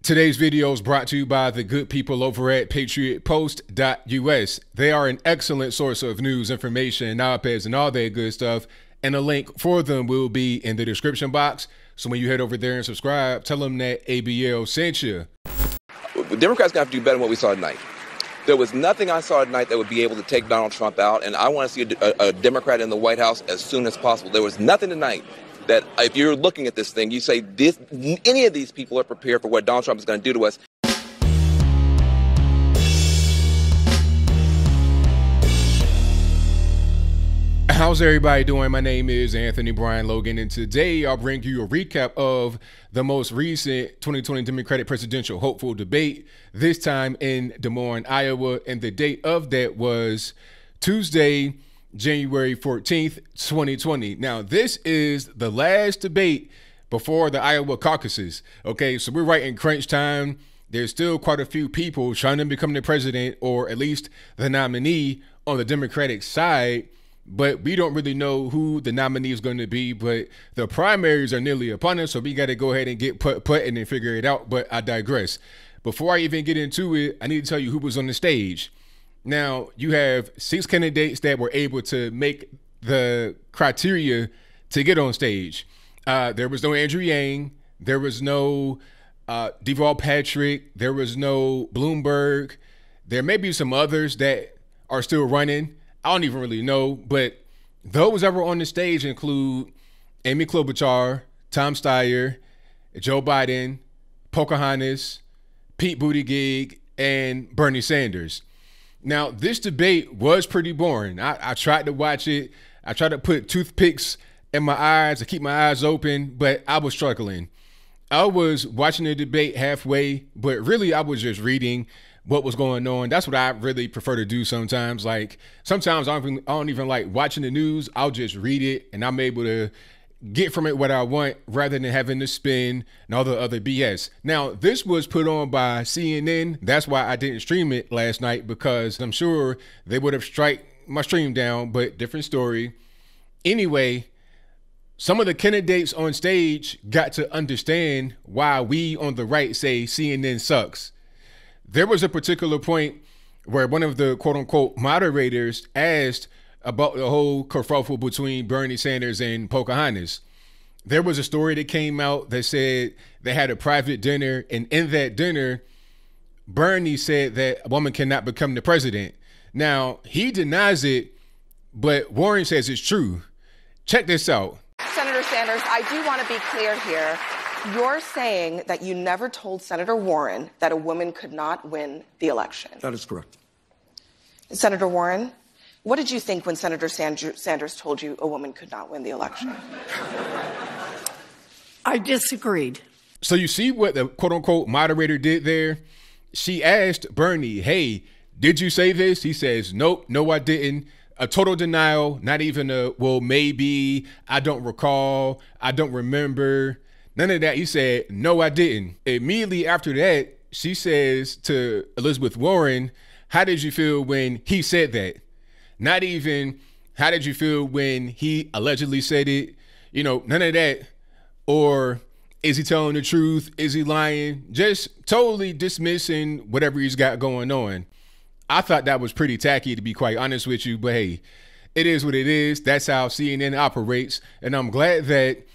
Today's video is brought to you by the good people over at patriotpost.us. They are an excellent source of news, information, op-eds, and all that good stuff. And a link for them will be in the description box. So when you head over there and subscribe, tell them that ABL sent you. The Democrats got to do better than what we saw tonight. There was nothing I saw tonight that would be able to take Donald Trump out, and I want to see a Democrat in the White House as soon as possible. There was nothing tonight that if you're looking at this thing, you say any of these people are prepared for what Donald Trump is going to do to us. How's everybody doing? My name is Anthony Brian Logan, and today I'll bring you a recap of the most recent 2020 Democratic presidential hopeful debate, this time in Des Moines, Iowa, and the date of that was Tuesday, January 14th, 2020. Now, this is the last debate before the Iowa Caucuses. Okay, so we're right in crunch time. There's still quite a few people trying to become the president, or at least the nominee on the Democratic side, but we don't really know who the nominee is going to be. But the primaries are nearly upon us, so we got to go ahead and get putting and figure it out. But I digress. Before I even get into it, I need to tell you who was on the stage. Now, you have 6 candidates that were able to make the criteria to get on stage. There was no Andrew Yang. There was no Deval Patrick. There was no Bloomberg. There may be some others that are still running. I don't even really know. But those that were on the stage include Amy Klobuchar, Tom Steyer, Joe Biden, Pocahontas, Pete Buttigieg, and Bernie Sanders. Now, this debate was pretty boring. I tried to watch it. I tried to put toothpicks in my eyes to keep my eyes open, but I was struggling. I was watching the debate halfway, but really I was just reading what was going on. That's what I really prefer to do sometimes. Like, sometimes I don't even like watching the news. I'll just read it, and I'm able to get from it what I want rather than having to spin and all the other BS. Now, this was put on by CNN. That's why I didn't stream it last night, because I'm sure they would have strike my stream down, but different story. Anyway, some of the candidates on stage got to understand why we on the right say CNN sucks. There was a particular point where one of the quote unquote moderators asked about the whole kerfuffle between Bernie Sanders and Pocahontas. There was a story that came out that said they had a private dinner, and in that dinner, Bernie said that a woman cannot become the president. Now, he denies it, but Warren says it's true. Check this out. Senator Sanders, I do want to be clear here. You're saying that you never told Senator Warren that a woman could not win the election. That is correct. Senator Warren, what did you think when Senator Sanders told you a woman could not win the election? I disagreed. So you see what the quote-unquote moderator did there? She asked Bernie, hey, did you say this? He says, nope, no, I didn't. A total denial, not even a, well, maybe, I don't recall, I don't remember. None of that. He said, no, I didn't. Immediately after that, she says to Elizabeth Warren, how did you feel when he said that? Not even, how did you feel when he allegedly said it? You know, none of that. Or is he telling the truth? Is he lying? Just totally dismissing whatever he's got going on. I thought that was pretty tacky, to be quite honest with you. But hey, it is what it is. That's how CNN operates. And I'm glad that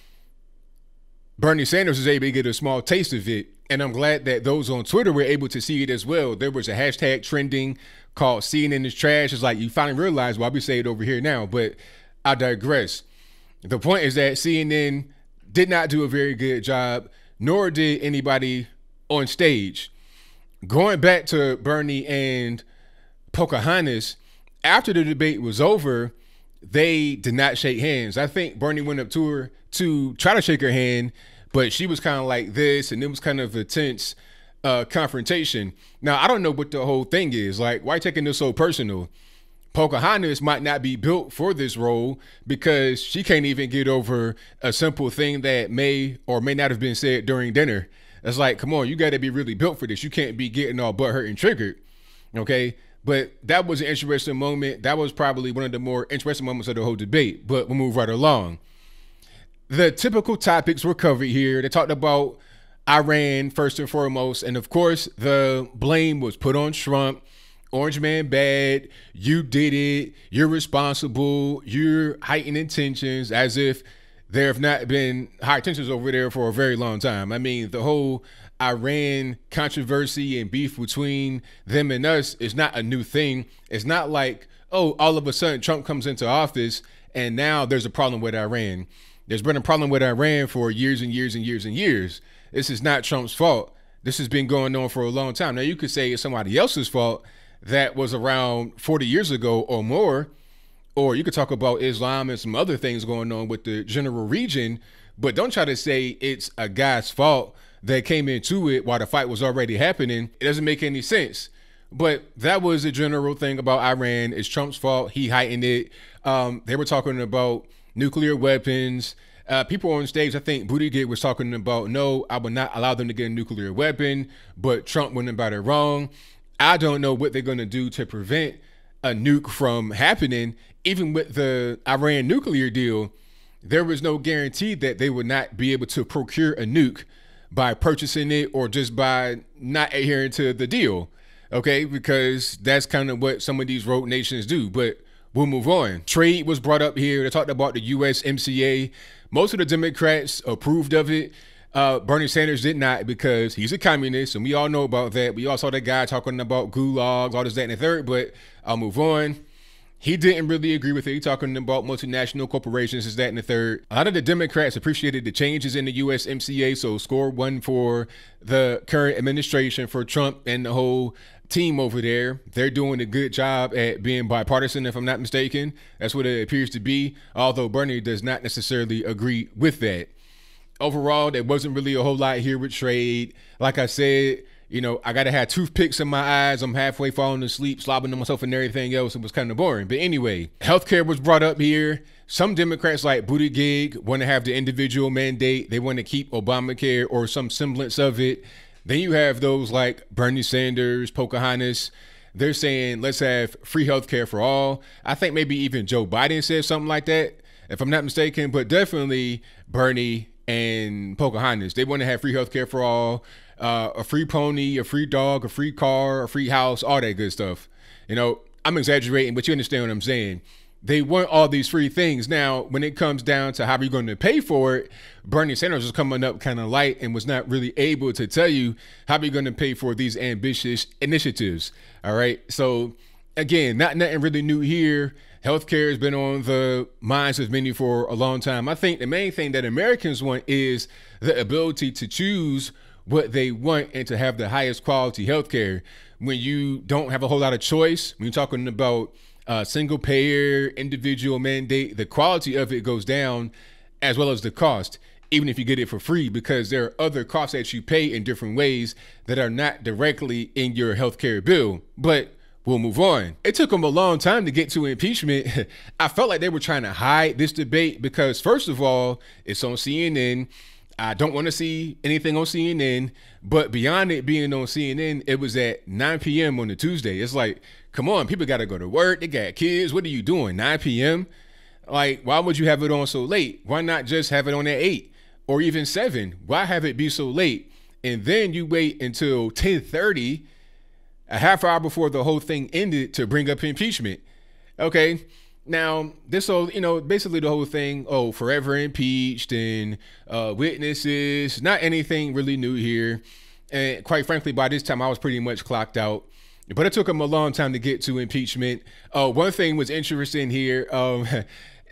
Bernie Sanders was able to get a small taste of it. And I'm glad that those on Twitter were able to see it as well. There was a hashtag trending called CNN is trash. It's like you finally realize why we say it over here now, but I digress. The point is that CNN did not do a very good job, nor did anybody on stage. Going back to Bernie and Pocahontas, after the debate was over, they did not shake hands. I think Bernie went up to her to try to shake her hand, but she was kind of like this, and it was kind of a tense confrontation. Now, I don't know what the whole thing is. Like, why taking this so personal? Pocahontas might not be built for this role because she can't even get over a simple thing that may or may not have been said during dinner. It's like, come on, you got to be really built for this. You can't be getting all butthurt and triggered, okay? But that was an interesting moment. That was probably one of the more interesting moments of the whole debate, but we'll move right along. The typical topics were covered here. They talked about Iran first and foremost. And of course, the blame was put on Trump. Orange man bad. You did it. You're responsible. You're heightening tensions, as if there have not been high tensions over there for a very long time. I mean, the whole Iran controversy and beef between them and us is not a new thing. It's not like, oh, all of a sudden Trump comes into office and now there's a problem with Iran. There's been a problem with Iran for years and years and years and years. This is not Trump's fault. This has been going on for a long time. Now, you could say it's somebody else's fault that was around 40 years ago or more, or you could talk about Islam and some other things going on with the general region, but don't try to say it's a guy's fault that came into it while the fight was already happening. It doesn't make any sense. But that was the general thing about Iran. It's Trump's fault. He heightened it. They were talking about nuclear weapons. People on stage, I think Buttigieg was talking about, no, I would not allow them to get a nuclear weapon, but Trump went about it wrong. I don't know what they're going to do to prevent a nuke from happening. Even with the Iran nuclear deal, there was no guarantee that they would not be able to procure a nuke by purchasing it or just by not adhering to the deal. Okay, because that's kind of what some of these rogue nations do. But we'll move on. Trade was brought up here. They talked about the USMCA. Most of the Democrats approved of it. Bernie Sanders did not, because he's a communist, and we all know about that. We all saw that guy talking about gulags, all this, that, and the third, but I'll move on. He didn't really agree with it. He's talking about multinational corporations, this, that, and the third. A lot of the Democrats appreciated the changes in the USMCA, so score one for the current administration, for Trump and the whole team over there. They're doing a good job at being bipartisan, if I'm not mistaken. That's what it appears to be, although Bernie does not necessarily agree with that. Overall, there wasn't really a whole lot here with trade. Like I said, you know, I got to have toothpicks in my eyes. I'm halfway falling asleep, slobbing on myself and everything else. It was kind of boring. But anyway, healthcare was brought up here. Some Democrats like Buttigieg want to have the individual mandate. They want to keep Obamacare or some semblance of it. Then you have those like Bernie Sanders, Pocahontas. They're saying, let's have free healthcare for all. I think maybe even Joe Biden said something like that, if I'm not mistaken. But definitely Bernie and Pocahontas, they want to have free healthcare for all, a free pony, a free dog, a free car, a free house, all that good stuff. You know, I'm exaggerating, but you understand what I'm saying. They want all these free things. Now, when it comes down to how are you going to pay for it, Bernie Sanders was coming up kind of light and was not really able to tell you how are you going to pay for these ambitious initiatives. All right. So again, nothing really new here. Healthcare has been on the minds of many for a long time. I think the main thing that Americans want is the ability to choose what they want and to have the highest quality healthcare. When you don't have a whole lot of choice, when you're talking about single payer, individual mandate, the quality of it goes down, as well as the cost, even if you get it for free, because there are other costs that you pay in different ways that are not directly in your healthcare bill. But we'll move on. It took them a long time to get to impeachment. I felt like they were trying to hide this debate because, first of all, it's on CNN. I don't want to see anything on CNN, but beyond it being on CNN, it was at 9 p.m. on a Tuesday. It's like, come on, people got to go to work. They got kids. What are you doing, 9 p.m.? Like, why would you have it on so late? Why not just have it on at 8 or even 7? Why have it be so late? And then you wait until 10:30, a half hour before the whole thing ended, to bring up impeachment. Okay. Now, this whole, basically the whole thing, forever impeached and witnesses, not anything really new here. And quite frankly, by this time, I was pretty much clocked out. But it took them a long time to get to impeachment. One thing was interesting here.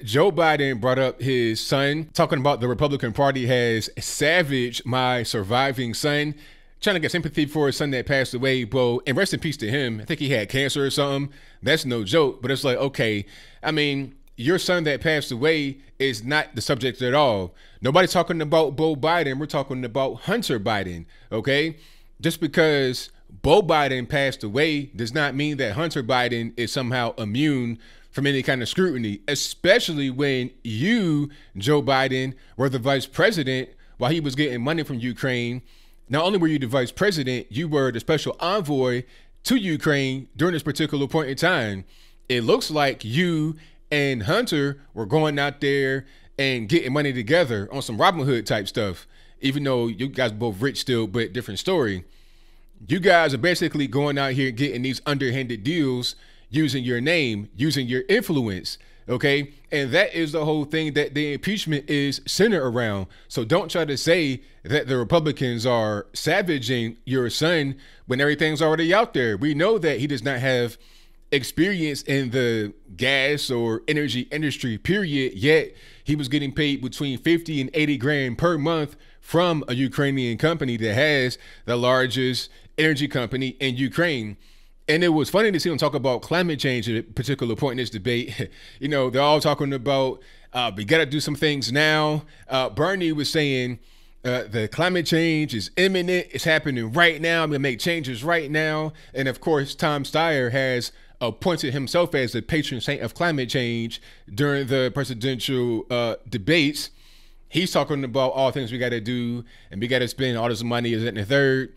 Joe Biden brought up his son, talking about the Republican Party has savaged my surviving son, trying to get sympathy for his son that passed away. Bro, and rest in peace to him. I think he had cancer or something. That's no joke. But it's like, okay, I mean, your son that passed away is not the subject at all. Nobody's talking about Beau Biden. We're talking about Hunter Biden, okay? Just because Beau Biden passed away does not mean that Hunter Biden is somehow immune from any kind of scrutiny, especially when you, Joe Biden, were the vice president while he was getting money from Ukraine. Not only were you the vice president, you were the special envoy to Ukraine during this particular point in time. It looks like you and Hunter were going out there and getting money together on some Robin Hood type stuff. even though you guys both rich still, but different story. You guys are basically going out here getting these underhanded deals using your name, using your influence. Okay. And that is the whole thing that the impeachment is centered around. So don't try to say that the Republicans are savaging your son when everything's already out there. We know that he does not have experience in the gas or energy industry, period. Yet he was getting paid between 50 and 80 grand per month from a Ukrainian company that has the largest energy company in Ukraine. And it was funny to see them talk about climate change at a particular point in this debate. You know, they're all talking about we got to do some things now. Bernie was saying the climate change is imminent. It's happening right now. I'm going to make changes right now. And of course, Tom Steyer has appointed himself as the patron saint of climate change during the presidential debates. He's talking about all things we got to do, and we got to spend all this money, is that and the third.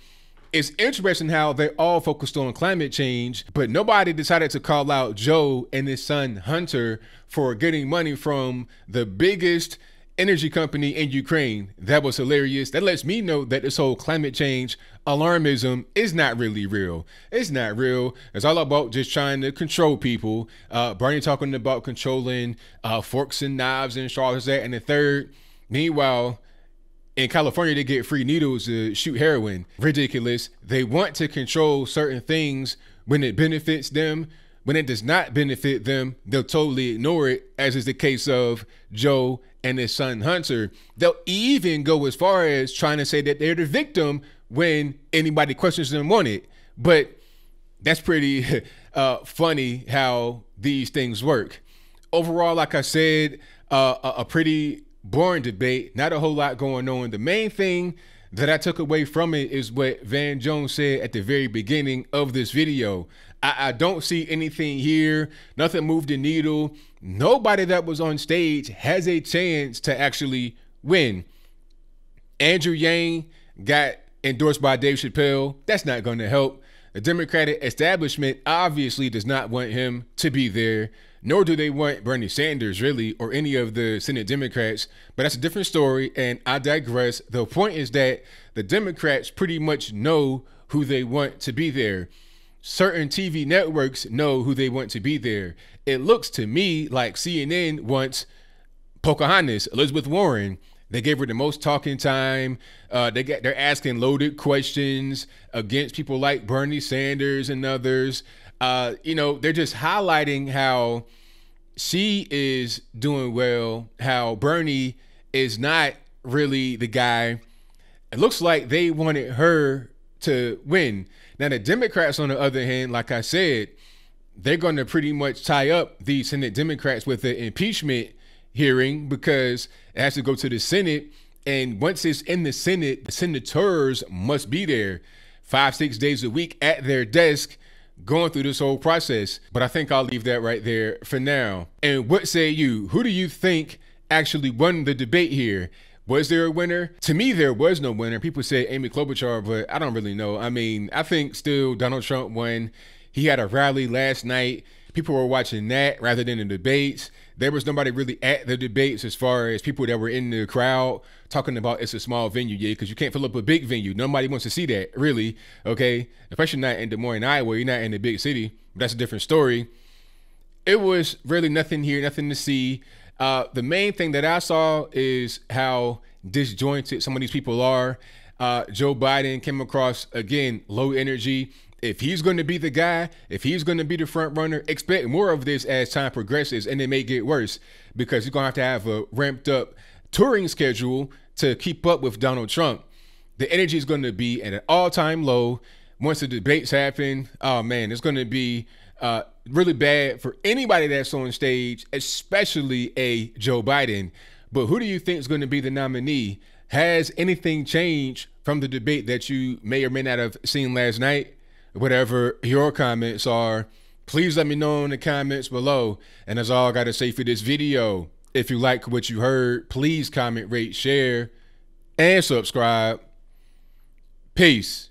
It's interesting how they're all focused on climate change, but nobody decided to call out Joe and his son Hunter for getting money from the biggest energy company in Ukraine. That was hilarious. That lets me know that this whole climate change alarmism is not really real. It's not real. It's all about just trying to control people. Bernie talking about controlling forks and knives and straws, that and the third. Meanwhile, in California, they get free needles to shoot heroin. Ridiculous. They want to control certain things when it benefits them. When it does not benefit them, they'll totally ignore it, as is the case of Joe and his son Hunter. They'll even go as far as trying to say that they're the victim when anybody questions them on it. But that's pretty funny how these things work. Overall, like I said, a pretty boring debate, not a whole lot going on. The main thing that I took away from it is what Van Jones said at the very beginning of this video. I don't see anything here. Nothing moved the needle. Nobody that was on stage has a chance to actually win. Andrew Yang got endorsed by Dave Chappelle. That's not going to help. The Democratic establishment obviously does not want him to be there, nor do they want Bernie Sanders, really, or any of the Senate Democrats. But that's a different story, and I digress. The point is that the Democrats pretty much know who they want to be there. Certain TV networks know who they want to be there. It looks to me like CNN wants Pocahontas, Elizabeth Warren. They gave her the most talking time. They're asking loaded questions against people like Bernie Sanders and others. You know, they're just highlighting how she is doing well, how Bernie is not really the guy. It looks like they wanted her to win. Now, the Democrats, on the other hand, like I said, they're going to pretty much tie up the Senate Democrats with the impeachment hearing because it has to go to the Senate. And once it's in the Senate, the senators must be there 5-6 days a week at their desk going through this whole process. But I think I'll leave that right there for now. And what say you? Who do you think actually won the debate here? Was there a winner? To me, there was no winner. People say Amy Klobuchar, but I don't really know. I mean, I think still Donald Trump won. He had a rally last night. People were watching that rather than the debates. There was nobody really at the debates as far as people that were in the crowd talking about it's a small venue, yeah, because you can't fill up a big venue. Nobody wants to see that, really, okay? Especially not in Des Moines, Iowa. You're not in a big city. But that's a different story. It was really nothing here, nothing to see. The main thing that I saw is how disjointed some of these people are. Joe Biden came across, again, low energy. If he's going to be the guy, if he's going to be the front runner, expect more of this as time progresses, and it may get worse because he's going to have a ramped up touring schedule to keep up with Donald Trump. The energy is going to be at an all-time low. Once the debates happen, oh man, it's going to be really bad for anybody that's on stage, especially a Joe Biden. But who do you think is going to be the nominee? Has anything changed from the debate that you may or may not have seen last night? Whatever your comments are, please let me know in the comments below. And that's all I got to say for this video. If you like what you heard, please comment, rate, share, and subscribe. Peace.